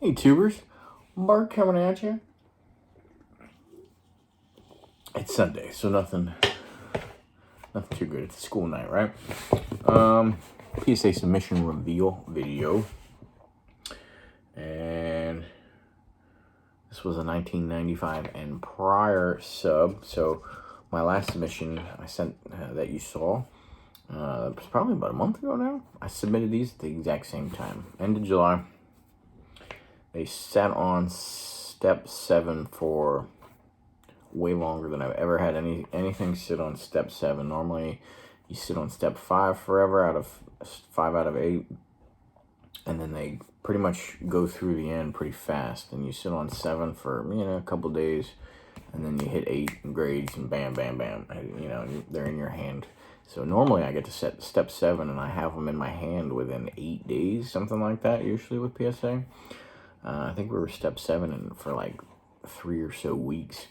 Hey tubers, Mark coming at you. It's Sunday, so nothing too good. It's a school night, right? PSA submission reveal video, and this was a 1995 and prior sub. So my last submission I sent that you saw, it was probably about a month ago now. I submitted these at the exact same time, end of July. They sat on step 7 for way longer than I've ever had anything sit on step 7. Normally, you sit on step 5 forever, out of 5 out of 8, and then they pretty much go through the end pretty fast. And you sit on 7 for a couple days, and then you hit 8 grades, and bam, bam, bam. They're in your hand. So normally I get to set step 7, and I have them in my hand within 8 days, something like that. Usually with PSA. I think we were step 7 for like 3 or so weeks.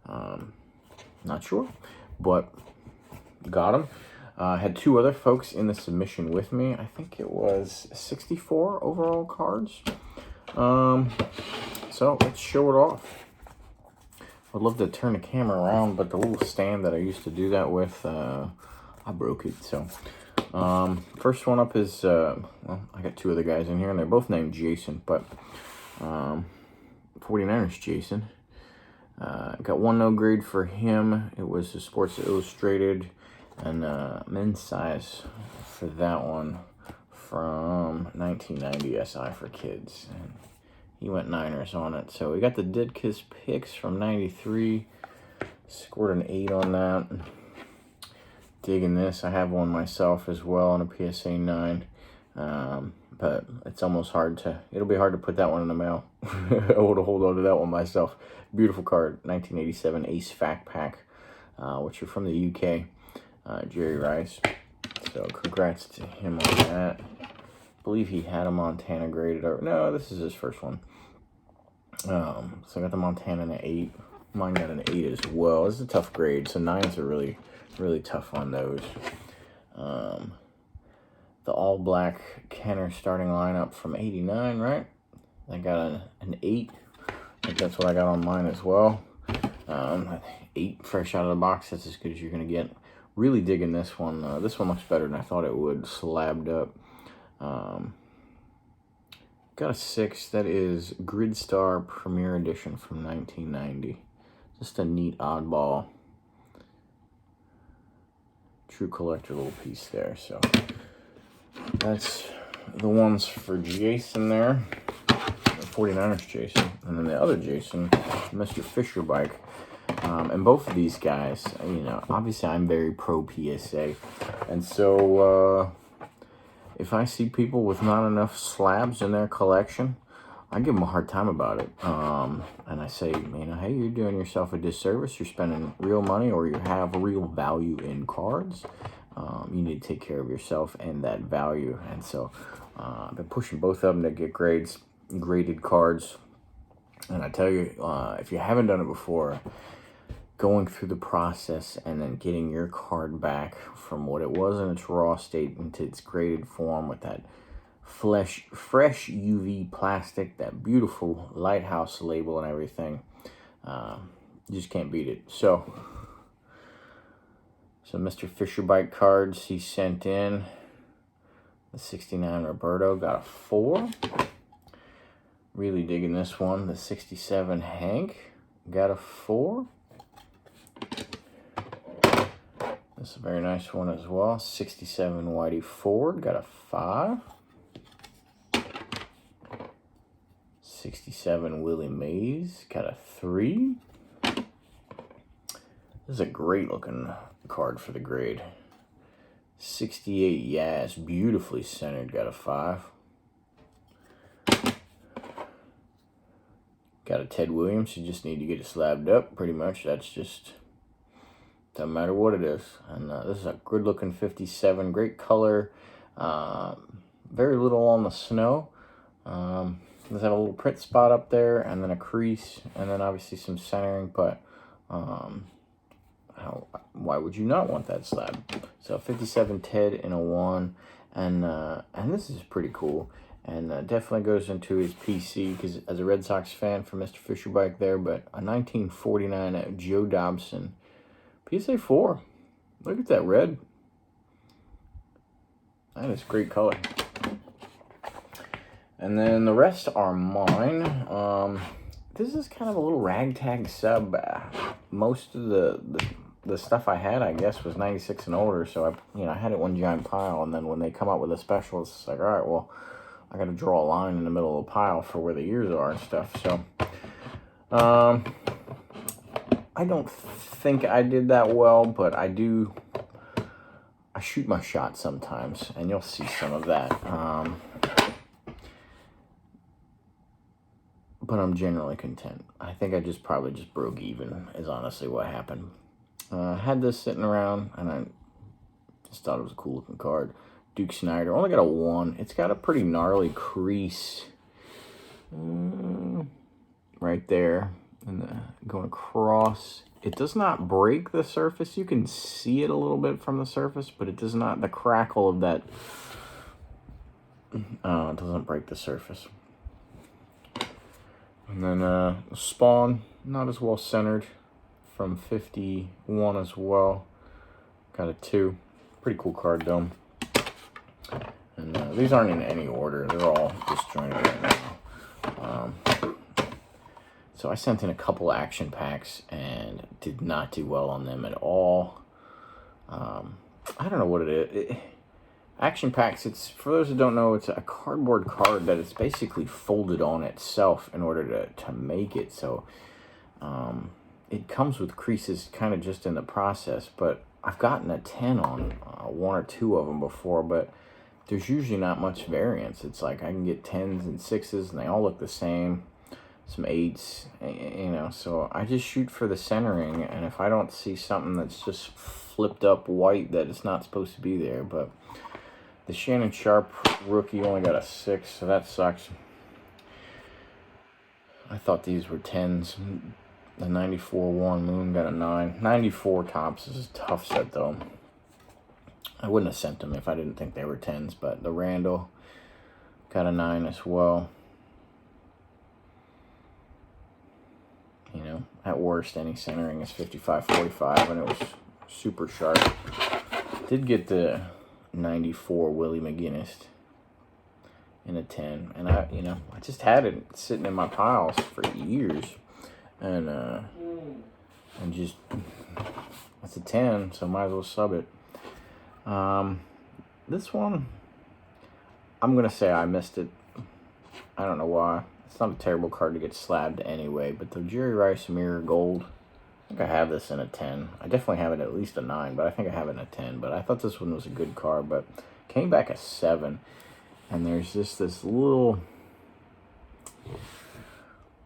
Not sure, but got them. Had 2 other folks in the submission with me. I think it was 64 overall cards. So let's show it off. I'd love to turn the camera around, but the little stand that I used to do that with, I broke it. So first one up is, well, I got 2 other guys in here, and they're both named Jason, but 49ers Jason. Got 1 no grade for him. It was the Sports Illustrated and men's size for that one from 1990 SI for kids. And he went Niners on it. So we got the Dead Kiss picks from 93. Scored an 8 on that. Digging this. I have one myself as well on a PSA 9. But it's almost it'll be hard to put that one in the mail. I would hold on to that one myself. Beautiful card, 1987 Ace Fact Pack, which are from the UK, Jerry Rice. So congrats to him on that. I believe he had a Montana graded. No, this is his first one. So I got the Montana in an 8. Mine got an 8 as well. This is a tough grade, so 9s are really, really tough on those. The all-black Kenner starting lineup from 89, right? I got an 8. I think that's what I got on mine as well. 8 fresh out of the box. That's as good as you're going to get. Really digging this one. This one looks better than I thought it would. Slabbed up. Got a 6. That is Grid Star Premier Edition from 1990. Just a neat oddball. True collector little piece there. So that's the ones for Jason there. 49ers Jason. And then the other Jason, Mr. Fisher Bike. And both of these guys, obviously I'm very pro PSA. And so if I see people with not enough slabs in their collection, I give them a hard time about it. And I say, hey, you're doing yourself a disservice. You're spending real money, or you have real value in cards. You need to take care of yourself and that value. And so I've been pushing both of them to get graded cards. And I tell you, if you haven't done it before, going through the process and then getting your card back from what it was in its raw state into its graded form with that fresh UV plastic, that beautiful lighthouse label and everything, you just can't beat it. So Mr. Fisher Bike cards he sent in. The 69 Roberto got a 4. Really digging this one. The 67 Hank got a 4. This is a very nice one as well. 67 Whitey Ford got a 5. 67 Willie Mays got a 3. This is a great looking card for the grade. 68 Yaz, beautifully centered, got a 5. Got a Ted Williams. You just need to get it slabbed up, pretty much. That's just, doesn't matter what it is. And this is a good looking 57, great color. Very little on the snow. Does have a little print spot up there, and then a crease, and then obviously some centering, but why would you not want that slab? So 57 Ted in a 1, and this is pretty cool. And definitely goes into his PC, because as a Red Sox fan for Mr. Fisherbike there, but a 1949 Joe Dobson PSA 4. Look at that red. That is great color. And then the rest are mine. This is kind of a little ragtag sub. Most of the stuff I had, I guess, was 96 and older, so I had it one giant pile, and then when they come out with a special, it's like, all right, well, I got to draw a line in the middle of the pile for where the ears are and stuff. So, I don't think I did that well, but I shoot my shot sometimes, and you'll see some of that. But I'm generally content. I think I probably just broke even, is honestly what happened. Had this sitting around, and I just thought it was a cool looking card. Duke Snyder, only got a 1. It's got a pretty gnarly crease right there, and going across. It does not break the surface. You can see it a little bit from the surface, but it does not. The crackle of that it doesn't break the surface. And then Spawn, not as well centered, from 51 as well. Got a 2. Pretty cool card though. And these aren't in any order. They're all disjointed right now. So I sent in a couple action packs and did not do well on them at all. I don't know what it is. Action packs, it's, for those who don't know, it's a cardboard card that is basically folded on itself in order to make it. So it comes with creases kind of just in the process. But I've gotten a 10 on 1 or 2 of them before, but there's usually not much variance. It's like I can get 10s and 6s, and they all look the same. Some 8s, so I just shoot for the centering, and if I don't see something that's just flipped up white that it's not supposed to be there. But the Shannon Sharp rookie only got a 6, so that sucks. I thought these were 10s. The 94 Warren Moon got a 9. 94 tops is a tough set though. I wouldn't have sent them if I didn't think they were 10s, but the Randall got a 9 as well. At worst, any centering is 55-45, and it was super sharp. Did get the 94 Willie McGinnis in a 10, and I just had it sitting in my piles for years, and just, that's a 10, so might as well sub it. This one, I'm gonna say I missed it. I don't know why. It's not a terrible card to get slabbed anyway, but the Jerry Rice Mirror Gold, I think I have this in a 10. I definitely have it at least a 9, but I think I have it in a 10. But I thought this one was a good card, but came back a 7. And there's just this little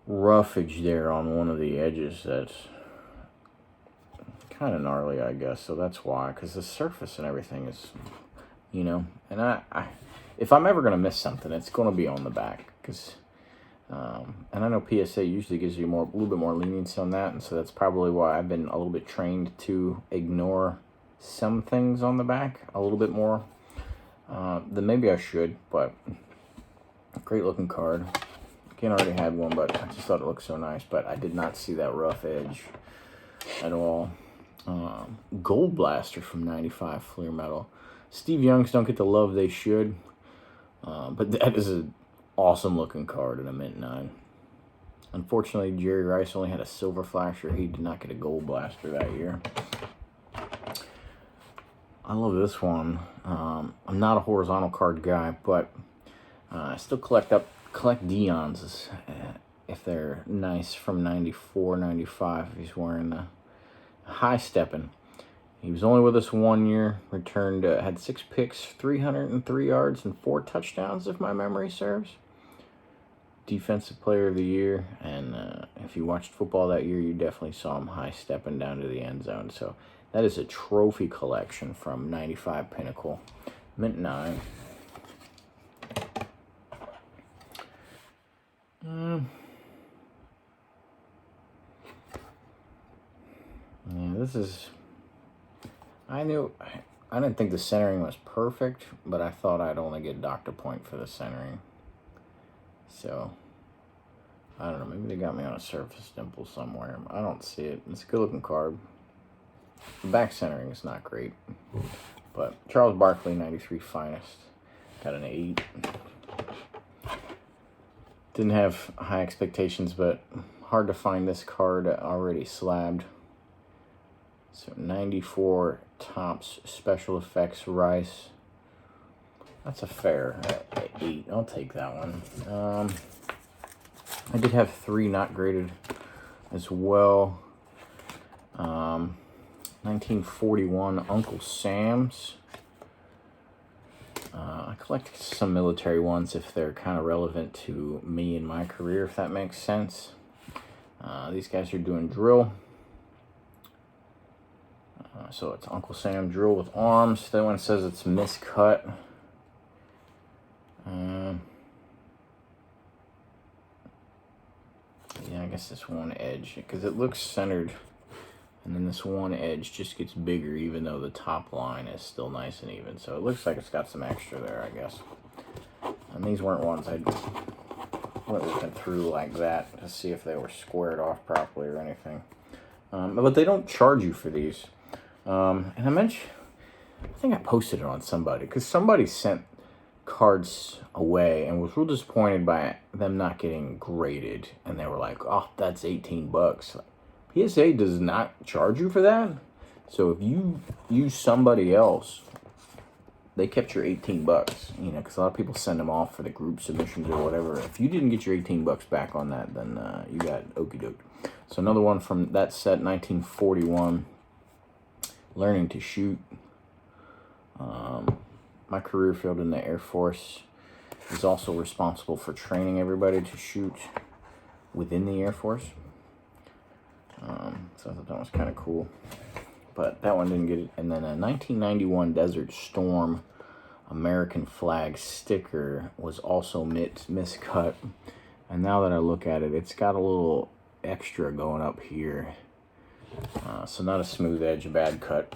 roughage there on one of the edges that's kind of gnarly, I guess. So that's why, because the surface and everything is, and I if I'm ever going to miss something, it's going to be on the back, because and I know PSA usually gives you a little bit more lenience on that, and so that's probably why I've been a little bit trained to ignore some things on the back a little bit more than maybe I should. But great looking card. Again, I already had one, but I just thought it looked so nice. But I did not see that rough edge at all. Gold Blaster from 95 Fleer Metal. Steve Young's don't get the love they should, but that is an awesome looking card in a mint 9. Unfortunately, Jerry Rice only had a silver flasher. He did not get a Gold Blaster that year. I love this one. I'm not a horizontal card guy, but I still collect Dion's if they're nice from 94, 95. He's wearing the high stepping. He was only with us 1 year. Returned, had 6 picks, 303 yards, and 4 touchdowns, if my memory serves. Defensive Player of the Year, and if you watched football that year, you definitely saw him high stepping down to the end zone. So that is a trophy collection from 95 Pinnacle, mint 9. Yeah, this is. I didn't think the centering was perfect, but I thought I'd only get Dr. Point for the centering. So, I don't know. Maybe they got me on a surface dimple somewhere. I don't see it. It's a good looking card. The back centering is not great. But Charles Barkley, 93 finest. Got an 8. Didn't have high expectations, but hard to find this card already slabbed. So 94 Topps Special Effects Rice. That's a fair 8. I'll take that one. I did have 3 not graded as well. 1941 Uncle Sam's. I collect some military ones if they're kind of relevant to me and my career, if that makes sense. These guys are doing drill. So it's Uncle Sam drill with arms. That one says it's miscut. Yeah, I guess this one edge, because it looks centered, and then this one edge just gets bigger even though the top line is still nice and even. So it looks like it's got some extra there, I guess. And these weren't ones I went looking through like that to see if they were squared off properly or anything. But they don't charge you for these. And I think I posted it on somebody, because somebody sent cards away and was real disappointed by them not getting graded, and they were like, oh, that's $18. PSA does not charge you for that. So if you use somebody else, they kept your $18, you know, because a lot of people send them off for the group submissions or whatever. If you didn't get your $18 back on that, then you got okie doke. So another one from that set, 1941, Learning to Shoot. My career field in the Air Force is also responsible for training everybody to shoot within the Air Force. So I thought that was kind of cool. But that one didn't get it. And then a 1991 Desert Storm American flag sticker was also miscut. And now that I look at it, it's got a little extra going up here. So not a smooth edge, a bad cut.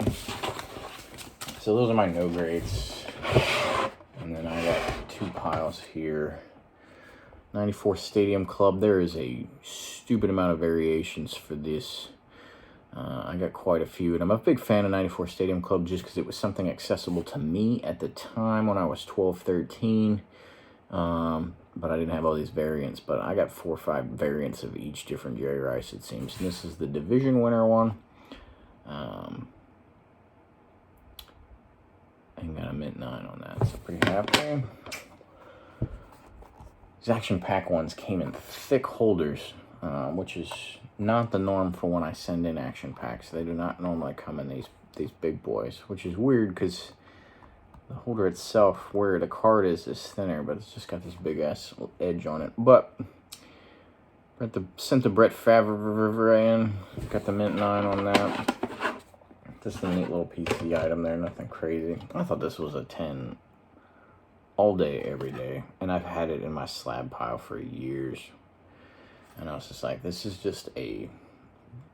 So those are my no grades. And then I got 2 piles here. 94 Stadium Club. There is a stupid amount of variations for this. I got quite a few. And I'm a big fan of 94 Stadium Club just because it was something accessible to me at the time when I was 12, 13. But I didn't have all these variants. But I got 4 or 5 variants of each different Jerry Rice, it seems. And this is the division winner one. And got a mint 9 on that, so pretty happy. These action pack ones came in thick holders, which is not the norm for when I send in action packs. They do not normally come in these big boys, which is weird because the holder itself, where the card is thinner, but it's just got this big ass edge on it. But sent the Brett Favre in, got the mint 9 on that. Just a neat little PC item there, nothing crazy. I thought this was a 10 all day, every day. And I've had it in my slab pile for years. And I was just like, this is just a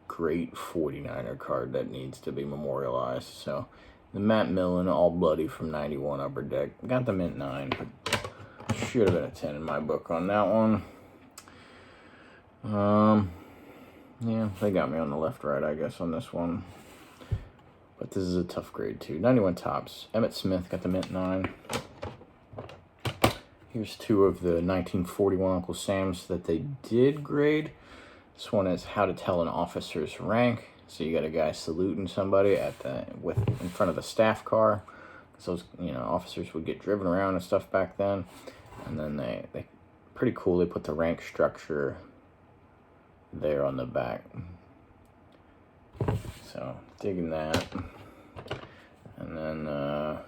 great 49er card that needs to be memorialized. So, the Matt Millen, all bloody from 91 Upper Deck. Got the mint 9, but should have been a 10 in my book on that one. Yeah, they got me on the left-right, I guess, on this one. But this is a tough grade, too. 91 Topps. Emmitt Smith got the mint 9. Here's 2 of the 1941 Uncle Sam's that they did grade. This one is How to Tell an Officer's Rank. So you got a guy saluting somebody in front of the staff car. So those, officers would get driven around and stuff back then. And then they pretty cool. They put the rank structure there on the back. So, digging that. And then, I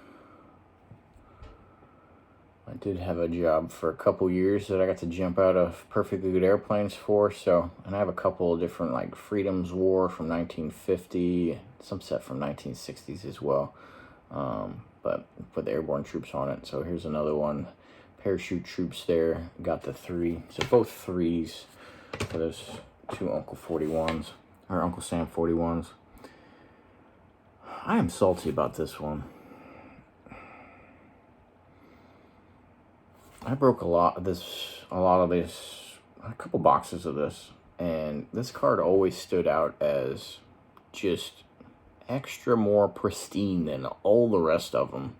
did have a job for a couple years that I got to jump out of perfectly good airplanes for. So, and I have a couple of different, like, Freedom's War from 1950, some set from 1960s as well. But put the airborne troops on it. So, here's another one. Parachute troops there. Got the 3. So, both 3s for those 2 Uncle 41s, or Uncle Sam 41s. I am salty about this one. I broke a lot of this, a couple boxes of this, and this card always stood out as just extra more pristine than all the rest of them.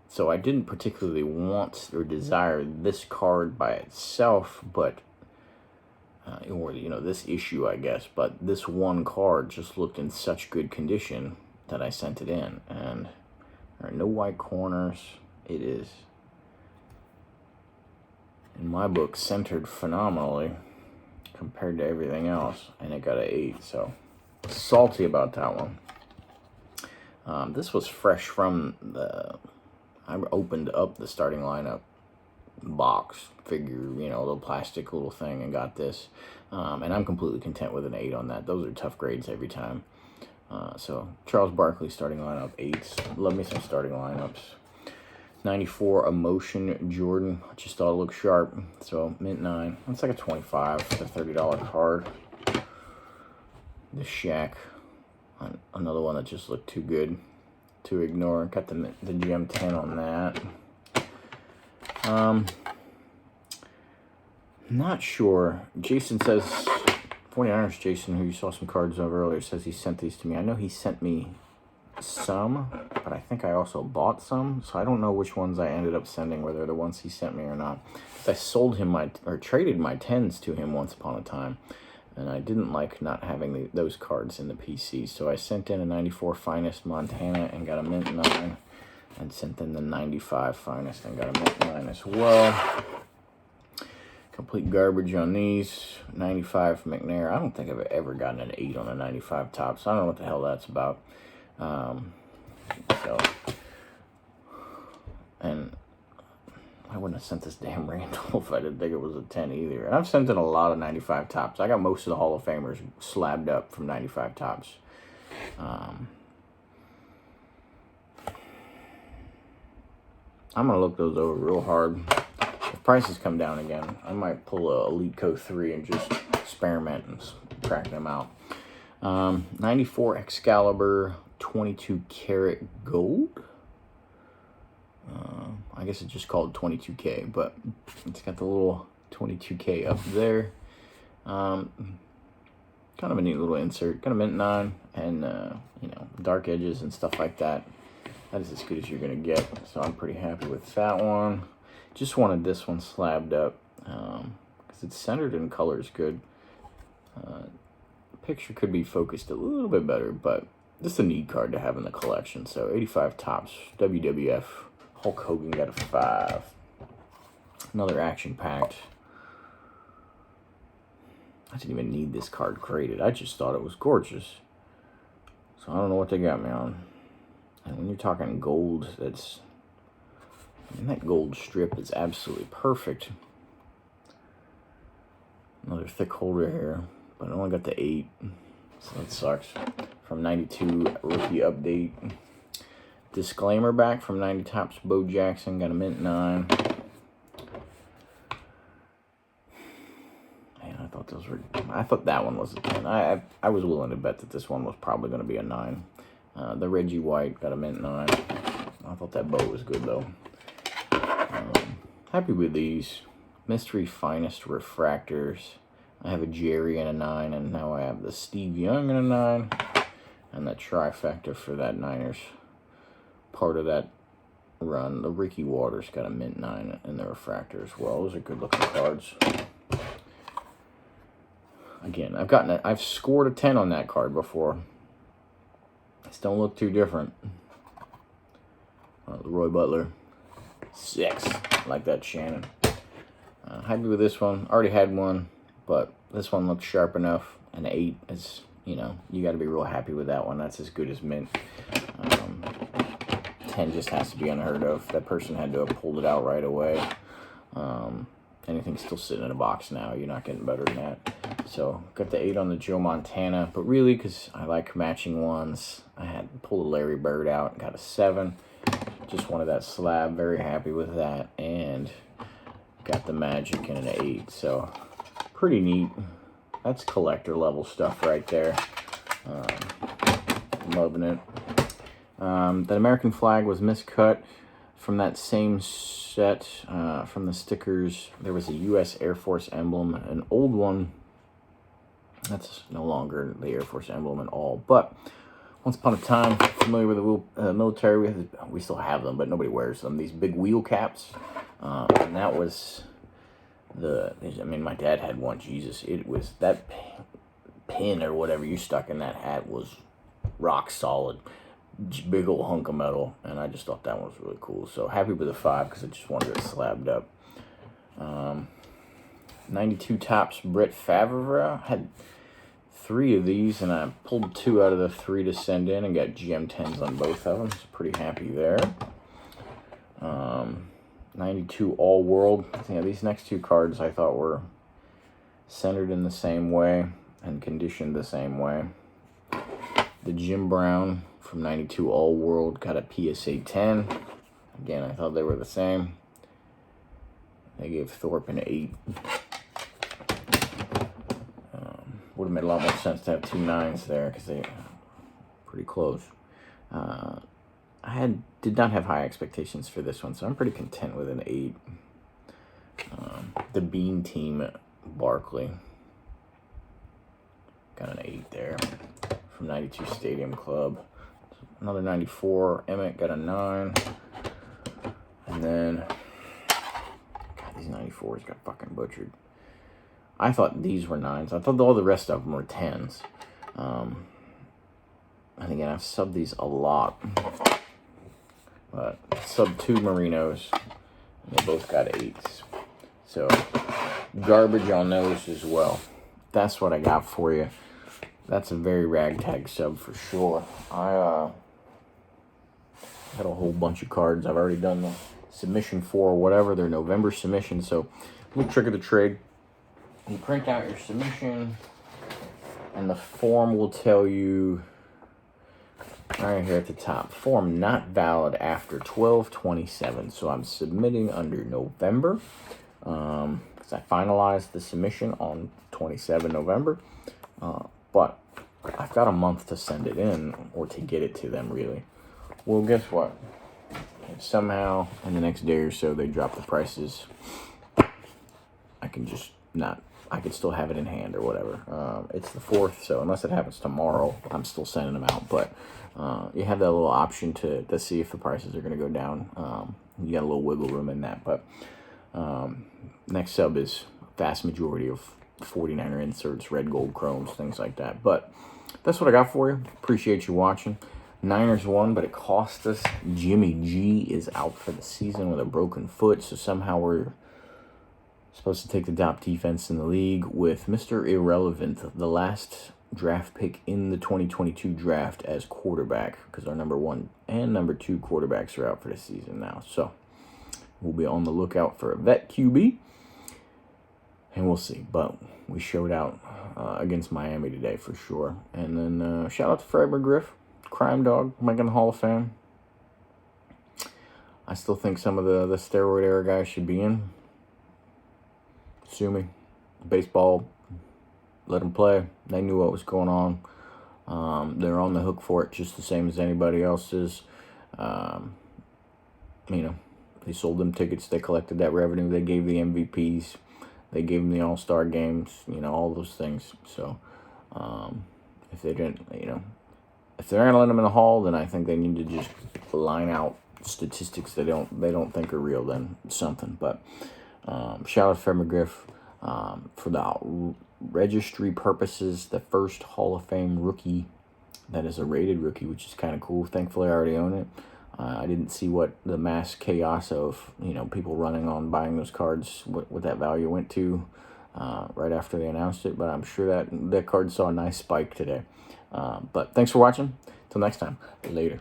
So I didn't particularly want or desire this card by itself, but or this issue, I guess. But this one card just looked in such good condition that I sent it in, and there are no white corners. It is, in my book, centered phenomenally compared to everything else, and it got an 8. So salty about that one. This was fresh from I opened up the starting lineup box figure, little plastic little thing, and got this. And I'm completely content with an 8 on that. Those are tough grades every time. So Charles Barkley starting lineup 8s. Love me some starting lineups. 94 Emotion Jordan. I just thought it looked sharp. So mint 9. It's like a $25 to $30 card. The Shaq. Another one that just looked too good to ignore. Got the gem 10 on that. Not sure. Jason says, 49ers Jason, who you saw some cards of earlier, says he sent these to me. I know he sent me some, but I think I also bought some, so I don't know which ones I ended up sending, whether they're the ones he sent me or not. I sold him traded my 10s to him once upon a time, and I didn't like not having those cards in the PC, so I sent in a 94 Finest Montana and got a mint 9, and sent in the 95 Finest and got a mint 9 as well. Complete garbage on these. 95 McNair. I don't think I've ever gotten an 8 on a 95 top, so I don't know what the hell that's about. And I wouldn't have sent this damn Randall if I didn't think it was a 10 either. And I've sent in a lot of 95 tops. I got most of the Hall of Famers slabbed up from 95 tops. I'm going to look those over real hard. If prices come down again, I might pull a Elite Co 3 and just experiment and crack them out. 94 Excalibur 22 karat gold. I guess it's just called 22K, but it's got the little 22K up there. Kind of a neat little insert. Got a mint 9 and, dark edges and stuff like that. That is as good as you're going to get, so I'm pretty happy with that one. Just wanted this one slabbed up because it's centered and color's good. Picture could be focused a little bit better, but this is a neat card to have in the collection. So 85 tops, WWF, Hulk Hogan got a 5. Another action-packed. I didn't even need this card graded. I just thought it was gorgeous. So I don't know what they got me on. And when you're talking gold, that gold strip is absolutely perfect. Another thick holder here, but I only got the 8, so that sucks. From 92 rookie update. Disclaimer back from 90 tops. Bo Jackson got a mint 9. Man, I thought that one was a 10. I was willing to bet that this one was probably going to be a 9. The Reggie White got a mint 9. I thought that bow was good though. Happy with these. Mystery Finest Refractors. I have a Jerry and a 9, and now I have the Steve Young and a 9. And the trifecta for that Niners part of that run. The Ricky Waters got a mint 9 in the refractor as well. Those are good looking cards. Again, I've scored a 10 on that card before. These don't look too different. The Roy Butler. 6. I like that Shannon. Happy with this one. Already had one, but this one looks sharp enough. An 8 is, you got to be real happy with that one. That's as good as mint. 10 just has to be unheard of. That person had to have pulled it out right away. Anything's still sitting in a box now. You're not getting better than that. So, got the 8 on the Joe Montana. But really, because I like matching ones, I had pulled a Larry Bird out and got a 7. Just wanted that slab. Very happy with that. And got the Magic and an 8. So, pretty neat. That's collector level stuff right there. Loving it. That American flag was miscut. from that same set, from the stickers, there was a U.S. Air Force emblem, an old one. That's no longer the Air Force emblem at all. But once upon a time, familiar with the military, we still have them, but nobody wears them. These big wheel caps, and that was I mean, my dad had one. Jesus, it was that pin or whatever you stuck in that hat was rock solid. Big old hunk of metal, and I just thought that one was really cool. So happy with the 5 because I just wanted it slabbed up. 92 Topps Brett Favre. Had 3 of these, and I pulled 2 out of the 3 to send in and got GM10s on both of them. So pretty happy there. 92 All World. These next 2 cards I thought were centered in the same way and conditioned the same way. The Jim Brown from 92 All World got a PSA 10. Again, I thought they were the same. They gave Thorpe an 8. Would have made a lot more sense to have 2 9s there because they pretty close. Did not have high expectations for this one, so I'm pretty content with an 8. The Bean Team Barkley got an 8 there from 92 Stadium Club. Another 94 Emmett got a 9, and then God, these 94s got fucking butchered. I thought these were 9s. I thought all the rest of them were 10s. And again, I've subbed these a lot. But sub 2 Marinos, and they both got 8s. So, garbage on those as well. That's what I got for you. That's a very ragtag sub for sure. I had a whole bunch of cards. I've already done the submission for whatever. They're November submissions. So, little trick of the trade. You print out your submission, and the form will tell you right here at the top, form not valid after 12/27. So I'm submitting under November because I finalized the submission on 27 November. But I've got a month to send it in or to get it to them, really. Well, guess what? If somehow in the next day or so they drop the prices, I can just I could still have it in hand or whatever. It's the 4th, so unless it happens tomorrow, I'm still sending them out. But you have that little option to see if the prices are going to go down. You got a little wiggle room in that. But next sub is vast majority of 49er inserts, red, gold, chromes, things like that. But that's what I got for you. Appreciate you watching. Niners won, but it cost us. Jimmy G is out for the season with a broken foot, so somehow we're supposed to take the top defense in the league with Mr. Irrelevant, the last draft pick in the 2022 draft as quarterback, because our number 1 and number 2 quarterbacks are out for the season now. So we'll be on the lookout for a vet QB, and we'll see. But we showed out against Miami today for sure. And then shout out to Fred McGriff, Crime Dog, making the Hall of Fame. I still think some of the steroid era guys should be in. Sue me. Baseball, let them play. They knew what was going on. They're on the hook for it just the same as anybody else is. They sold them tickets. They collected that revenue. They gave the MVPs. They gave them the All-Star games. All those things. So, if they didn't, if they're going to let them in the Hall, then I think they need to just line out statistics they don't think are real. Then something. But shout out to Fred McGriff for the registry purposes, the first Hall of Fame rookie that is a rated rookie, which is kind of cool. Thankfully, I already own it. I didn't see what the mass chaos of people running on buying those cards, what that value went to right after they announced it, but I'm sure that card saw a nice spike today. But thanks for watching. Till next time, later.